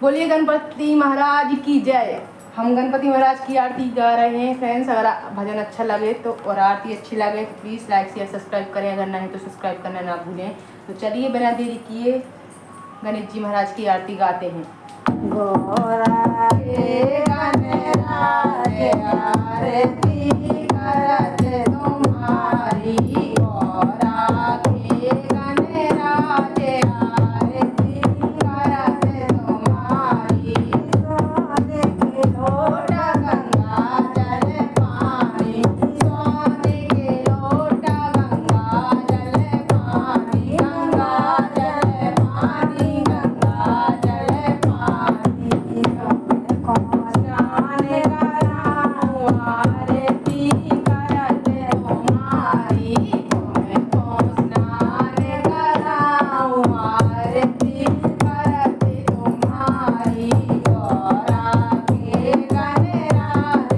बोलिए गणपति महाराज की जय। हम गणपति महाराज की आरती गा रहे हैं फ्रेंड्स। अगर भजन अच्छा लगे तो और आरती अच्छी लगे तो प्लीज़ लाइक शेयर सब्सक्राइब करें, अगर नहीं तो सब्सक्राइब करना ना भूलें। तो चलिए बिना देरी किए गणेश जी महाराज की आरती गाते हैं। गोरा के गणराज आरती करत तुम्हारी, गोरा के गणराज आरती करत तुम्हारी। सोने के लोट गंगा जल पानी, सोने के लोट गंगा जल पानी, गंगा जल पानी, गंगा जल पानी। स्नान कराऊं आरती करत तुम्हारी, तुमको स्नान कराऊं आरती करत तुम्हारी। गोरा के गणराज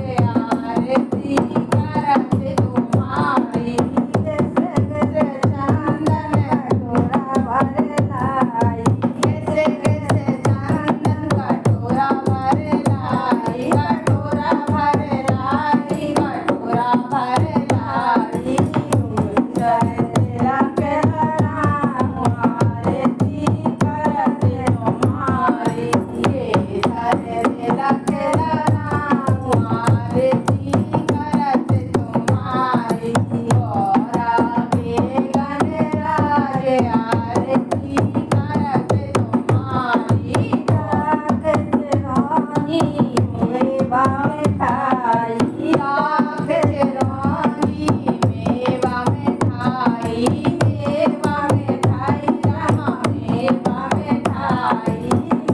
आरती करत तुम्हारी। कैसे चंदन कटोरा भर लाई, कैसे चंदन कटोरा भर लाई, कटोरा भर लाई, कटोरा भर लाई। सुंदर तिलक लगाऊं आरती करत तुम्हारी, केसर तिलक लगाऊं आरती करत तुम्हारी। गोरा के गणराज आरती करत तुम्हारी। राखत रानी मेवा मिठाई, राखत रानी मेवा मिठाई, मेवा मिठाई रमा मेवा मिठाई,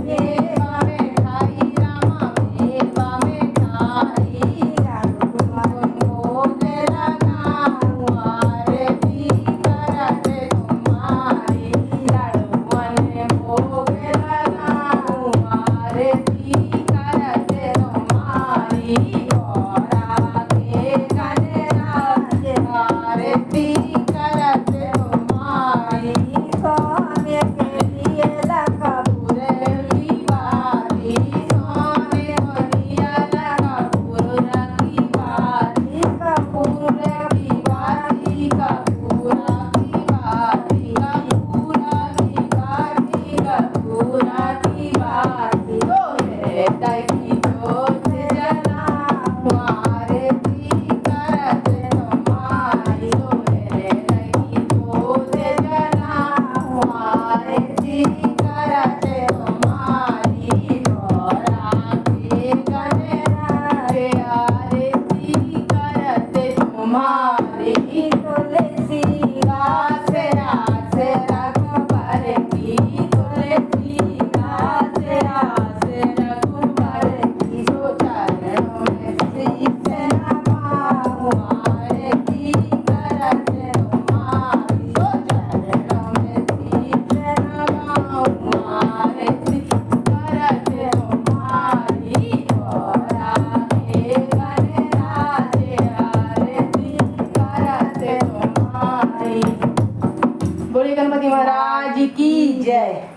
मेवा मिठाई रमा मेवा मिठाई। रघुवन भोग लगाऊं आरती करत तुम्हारी, रघुवन भोग लगाऊं आरती करत तुम्हारी। गोरा के गणराज आरती करत तुम्हारी। सोने के लिए कपूर की बाती, सोने के लिए कपूर की बाती, कपूर की बाती, कपूर की बाती, कपूर की बाती, कपूर की बाती। हृदय की ज्योत जलाऊं आरती करत तुम्हारी, हृदय की ज्योत जलाऊं आरती करत तुम्हारी। गोरा के गणराज आरती करत तुम्हारी। तुलसी गाछ रास रघुबर की, तुलसी गाछ रास रघुबर की। सो चरणों में शीश नवाऊं आरती करत तुम्हारी, सो चरणों में शीश नवाऊं आरती करत तुम्हारी। गोरा के गणराज आरती करत तुम्हारी। बोलिए गणपति महाराज की जय।